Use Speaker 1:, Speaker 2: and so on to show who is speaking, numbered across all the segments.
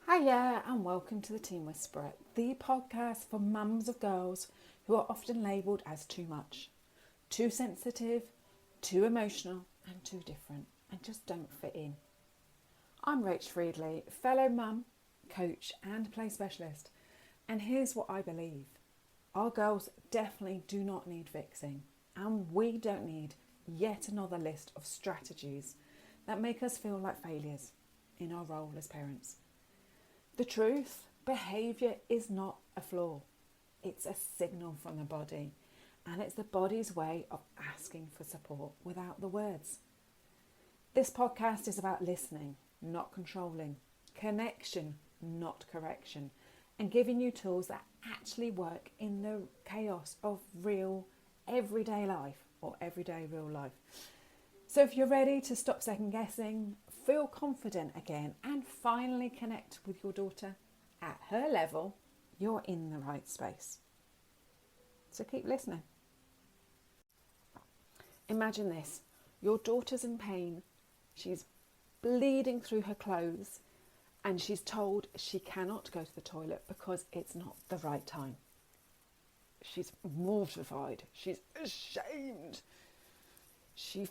Speaker 1: Hiya and welcome to the Teen Whisperer, the podcast for mums of girls who are often labelled as too much, too sensitive, too emotional and too different and just don't fit in. I'm Rach Friedley, fellow mum, coach and play specialist, and here's what I believe. Our girls definitely do not need fixing, and we don't need yet another list of strategies that make us feel like failures in our role as parents. The truth, behaviour is not a flaw. It's a signal from the body, and it's the body's way of asking for support without the words. This podcast is about listening, not controlling, connection, not correction, and giving you tools that actually work in the chaos of real everyday life or everyday real life. So if you're ready to stop second guessing, feel confident again and finally connect with your daughter at her level, you're in the right space. So keep listening. Imagine this, your daughter's in pain, she's bleeding through her clothes and she's told she cannot go to the toilet because it's not the right time. She's mortified, she's ashamed, she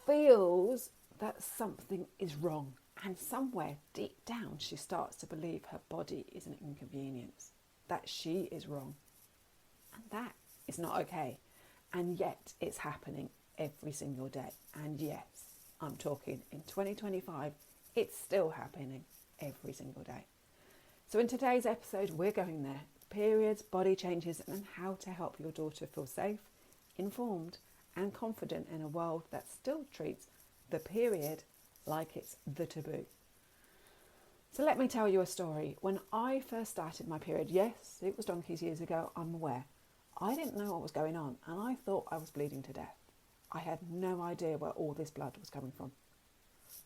Speaker 1: feels that something is wrong, and somewhere deep down she starts to believe her body is an inconvenience, that she is wrong, and that is not okay. And yet it's happening every single day. And yes, I'm talking in 2025, it's still happening every single day. So in today's episode, we're going there: periods, body changes, and how to help your daughter feel safe, informed and confident in a world that still treats the period like it's the taboo. So let me tell you a story. When I first started my period, yes, it was donkey's years ago, I'm aware, I didn't know what was going on and I thought I was bleeding to death. I had no idea where all this blood was coming from.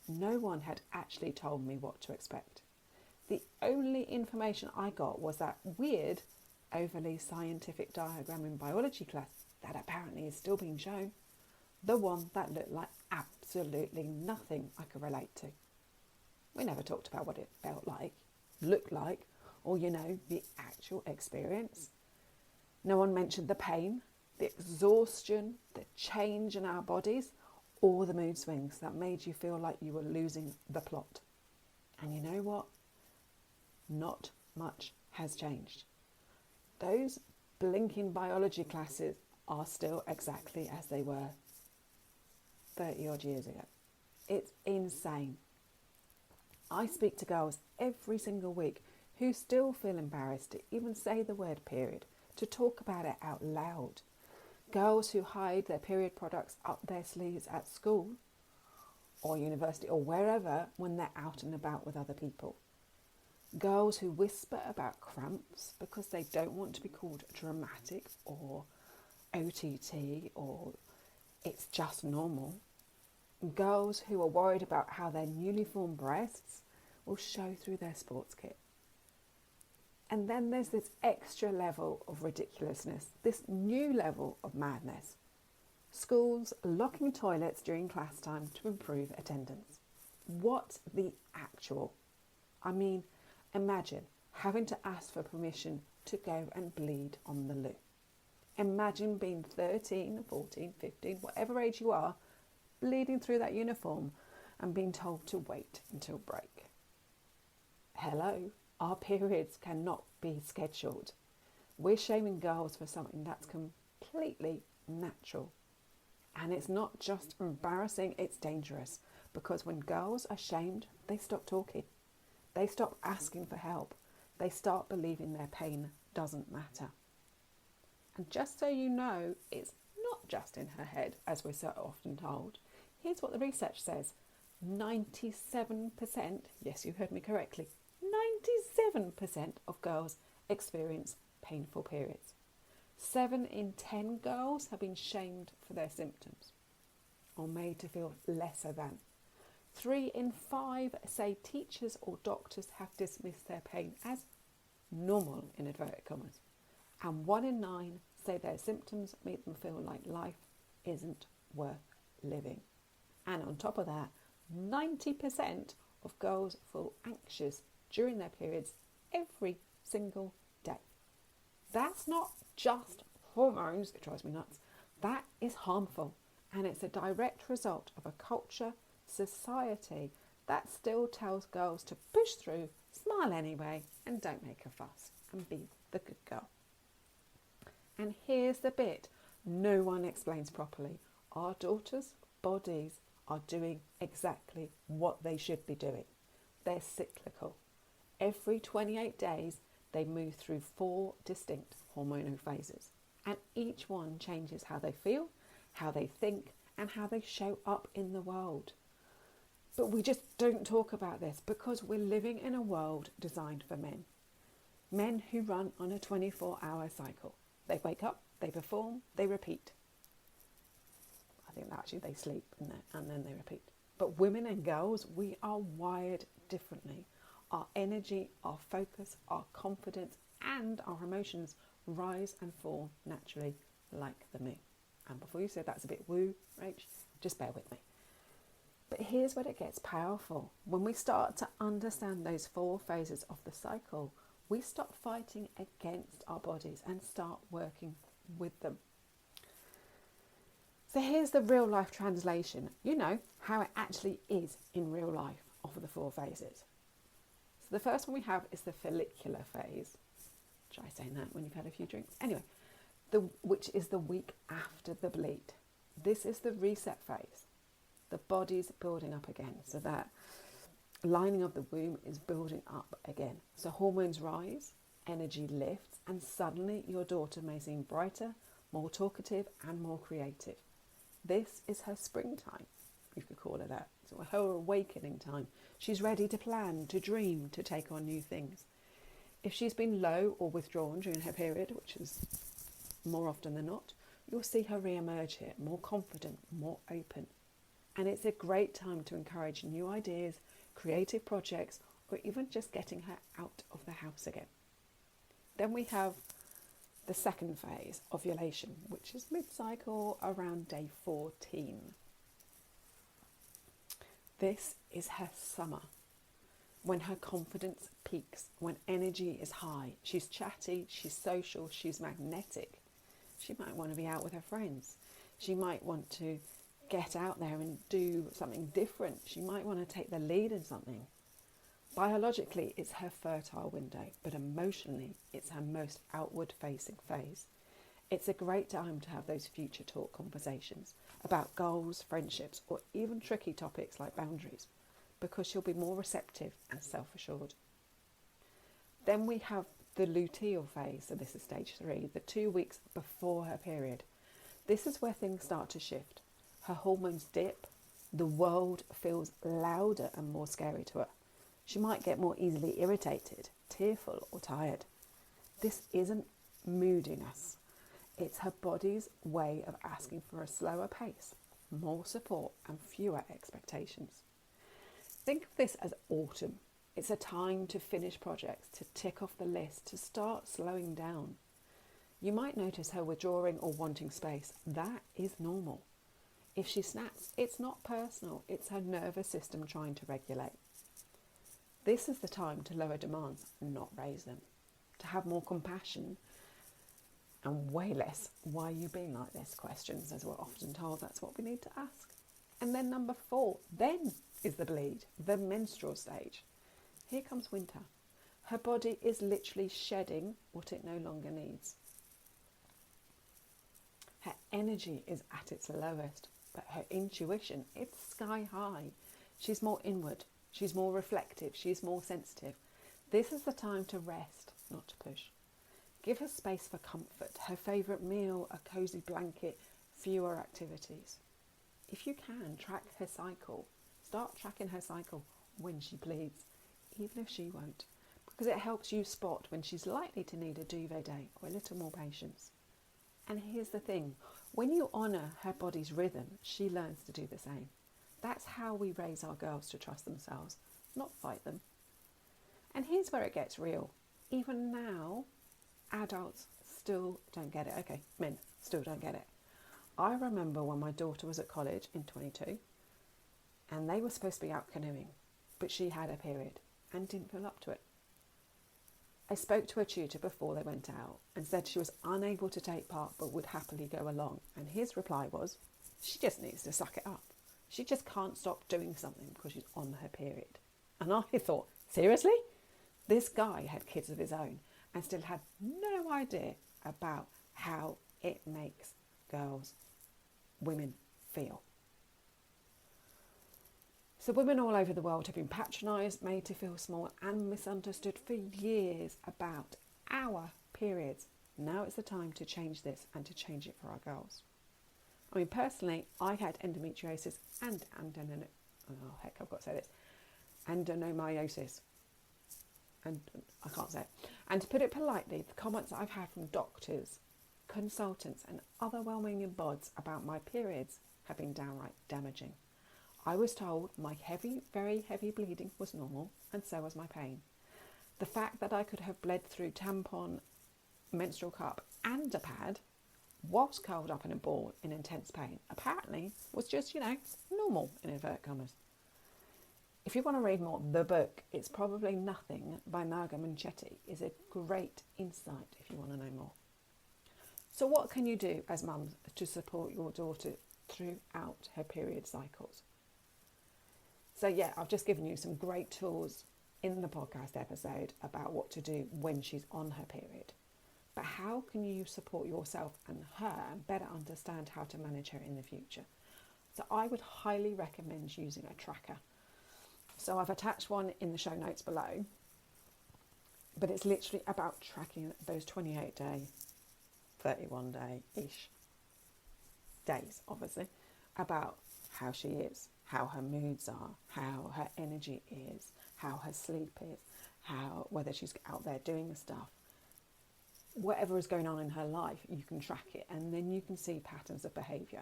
Speaker 1: No one had actually told me what to expect. The only information I got was that weird, overly scientific diagram in biology class that apparently is still being shown, the one that looked like absolutely nothing I could relate to. We never talked about what it felt like, looked like, or the actual experience. No one mentioned the pain, the exhaustion, the change in our bodies, or the mood swings that made you feel like you were losing the plot. And you know what? Not much has changed. Those blinking biology classes are still exactly as they were 30 odd years ago. It's insane. I speak to girls every single week who still feel embarrassed to even say the word period, to talk about it out loud. Girls who hide their period products up their sleeves at school or university or wherever when they're out and about with other people. Girls who whisper about cramps because they don't want to be called dramatic or OTT or it's just normal. Girls who are worried about how their newly formed breasts will show through their sports kit. And then there's this extra level of ridiculousness, this new level of madness. Schools locking toilets during class time to improve attendance. What the actual? I mean, imagine having to ask for permission to go and bleed on the loo. Imagine being 13, 14, 15, whatever age you are, bleeding through that uniform and being told to wait until break. Hello, our periods cannot be scheduled. We're shaming girls for something that's completely natural. And it's not just embarrassing, it's dangerous. Because when girls are shamed, they stop talking. They stop asking for help. They start believing their pain doesn't matter. And just so you know, it's not just in her head, as we're so often told. Here's what the research says. 97%, yes, you heard me correctly, 97% of girls experience painful periods. 7 in 10 girls have been shamed for their symptoms or made to feel lesser than. 3 in 5 say teachers or doctors have dismissed their pain as normal, in inverted commas. And 1 in 9 say their symptoms make them feel like life isn't worth living. And on top of that, 90% of girls feel anxious during their periods every single day. That's not just hormones, it drives me nuts. That is harmful, and it's a direct result of a culture, society that still tells girls to push through, smile anyway, and don't make a fuss, and be the good girl. And here's the bit no one explains properly. Our daughters' bodies are doing exactly what they should be doing. They're cyclical. Every 28 days, they move through 4 distinct hormonal phases, and each one changes how they feel, how they think, and how they show up in the world. But we just don't talk about this because we're living in a world designed for men. Men who run on a 24-hour cycle. They wake up, they perform, they repeat. I think that actually they sleep and then they repeat. But women and girls, we are wired differently. Our energy, our focus, our confidence, and our emotions rise and fall naturally like the moon. And before you say that's a bit woo, Rach, just bear with me. But here's where it gets powerful. When we start to understand those 4 phases of the cycle, we stop fighting against our bodies and start working with them. So here's the real life translation. You know how it actually is in real life of the 4 phases. So the first one we have is the follicular phase. Try saying that when you've had a few drinks. Anyway, which is the week after the bleed. This is the reset phase. The body's building up again. So that lining of the womb is building up again. So hormones rise, energy lifts, and suddenly your daughter may seem brighter, more talkative, and more creative. This is her springtime, you could call it that. So her awakening time. She's ready to plan, to dream, to take on new things. If she's been low or withdrawn during her period, which is more often than not, you'll see her re-emerge here, more confident, more open. And it's a great time to encourage new ideas, creative projects, or even just getting her out of the house again. Then we have the second phase, ovulation, which is mid-cycle around day 14. This is her summer, when her confidence peaks, when energy is high. She's chatty, she's social, she's magnetic. She might want to be out with her friends. She might want to get out there and do something different. She might want to take the lead in something. Biologically, it's her fertile window, but emotionally, it's her most outward-facing phase. It's a great time to have those future talk conversations about goals, friendships, or even tricky topics like boundaries, because she'll be more receptive and self-assured. Then we have the luteal phase, so this is stage 3, the 2 weeks before her period. This is where things start to shift. Her hormones dip, the world feels louder and more scary to her. She might get more easily irritated, tearful, or tired. This isn't moodiness. It's her body's way of asking for a slower pace, more support, and fewer expectations. Think of this as autumn. It's a time to finish projects, to tick off the list, to start slowing down. You might notice her withdrawing or wanting space. That is normal. If she snaps, it's not personal. It's her nervous system trying to regulate. This is the time to lower demands, not raise them. To have more compassion and way less, why are you being like this questions, as we're often told. That's what we need to ask. And then number 4, then is the bleed, the menstrual stage. Here comes winter. Her body is literally shedding what it no longer needs. Her energy is at its lowest, but her intuition, it's sky high. She's more inward. She's more reflective. She's more sensitive. This is the time to rest, not to push. Give her space for comfort, her favourite meal, a cosy blanket, fewer activities. If you can, track her cycle. Start tracking her cycle when she bleeds, even if she won't, because it helps you spot when she's likely to need a duvet day or a little more patience. And here's the thing, when you honour her body's rhythm, she learns to do the same. That's how we raise our girls to trust themselves, not fight them. And here's where it gets real. Even now, adults still don't get it. Okay, men still don't get it. I remember when my daughter was at college in 22, and they were supposed to be out canoeing, but she had a period. and didn't feel up to it. I spoke to her tutor before they went out and said she was unable to take part but would happily go along. And his reply was, she just needs to suck it up. She just can't stop doing something because she's on her period. And I thought, seriously? This guy had kids of his own and still had no idea about how it makes women feel. So women all over the world have been patronised, made to feel small and misunderstood for years about our periods. Now it's the time to change this and to change it for our girls. I mean, personally, I had endometriosis and adenomyosis. And I can't say it. And to put it politely, the comments I've had from doctors, consultants and other well-meaning bods about my periods have been downright damaging. I was told my very heavy bleeding was normal, and so was my pain. The fact that I could have bled through tampon, menstrual cup and a pad whilst curled up in a ball in intense pain apparently was just, normal in invert commas. If you want to read more, the book It's Probably Nothing by Naga Munchetty is a great insight if you want to know more. So what can you do as mums to support your daughter throughout her period cycles? So yeah, I've just given you some great tools in the podcast episode about what to do when she's on her period. But how can you support yourself and her and better understand how to manage her in the future? So I would highly recommend using a tracker. So I've attached one in the show notes below, but it's literally about tracking those 28-day, 31-day-ish days, obviously, about how she is, how her moods are, how her energy is, how her sleep is, whether she's out there doing stuff. Whatever is going on in her life, you can track it, and then you can see patterns of behaviour.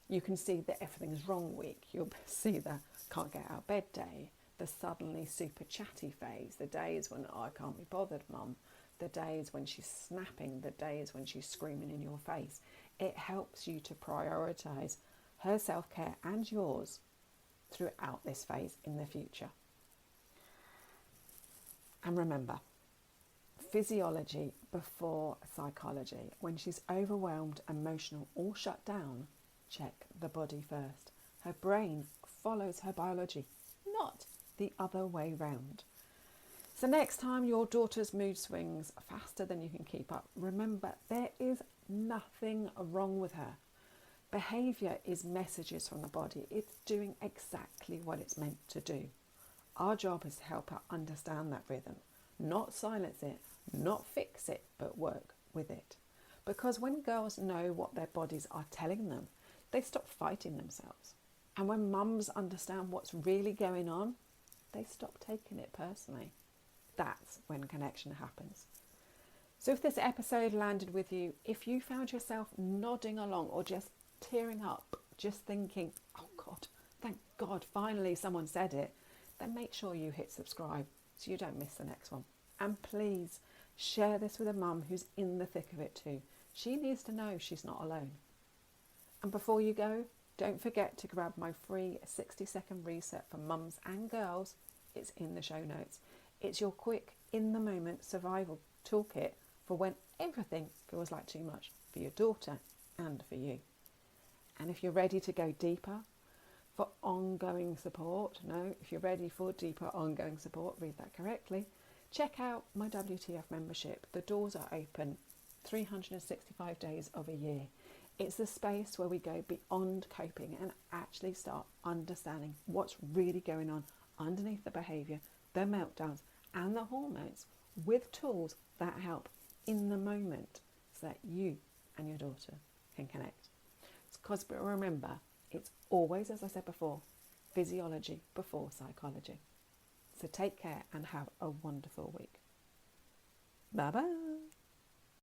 Speaker 1: You can see the everything's wrong week. You'll see the can't get out of bed day, the suddenly super chatty phase, the days when I can't be bothered, mum, the days when she's snapping, the days when she's screaming in your face. It helps you to prioritise her self-care and yours throughout this phase in the future. And remember, physiology before psychology. When she's overwhelmed, emotional or shut down, check the body first. Her brain follows her biology, not the other way round. So next time your daughter's mood swings faster than you can keep up, remember there is nothing wrong with her. Behaviour is messages from the body. It's doing exactly what it's meant to do. Our job is to help her understand that rhythm, not silence it, not fix it, but work with it. Because when girls know what their bodies are telling them, they stop fighting themselves. And when mums understand what's really going on, they stop taking it personally. That's when connection happens. So if this episode landed with you, if you found yourself nodding along or just tearing up, just thinking, oh God, thank God, finally someone said it, then make sure you hit subscribe so you don't miss the next one. And please share this with a mum who's in the thick of it too. She needs to know she's not alone. And before you go, don't forget to grab my free 60-second reset for mums and girls. It's in the show notes. It's your quick, in-the-moment survival toolkit for when everything feels like too much for your daughter and for you. And if you're ready to go deeper for ongoing support, if you're ready for deeper ongoing support, read that correctly, check out my WTF membership. The doors are open 365 days of a year. It's the space where we go beyond coping and actually start understanding what's really going on underneath the behaviour, the meltdowns and the hormones, with tools that help in the moment so that you and your daughter can connect. Because remember, it's always, as I said before, physiology before psychology. So take care and have a wonderful week. Bye-bye.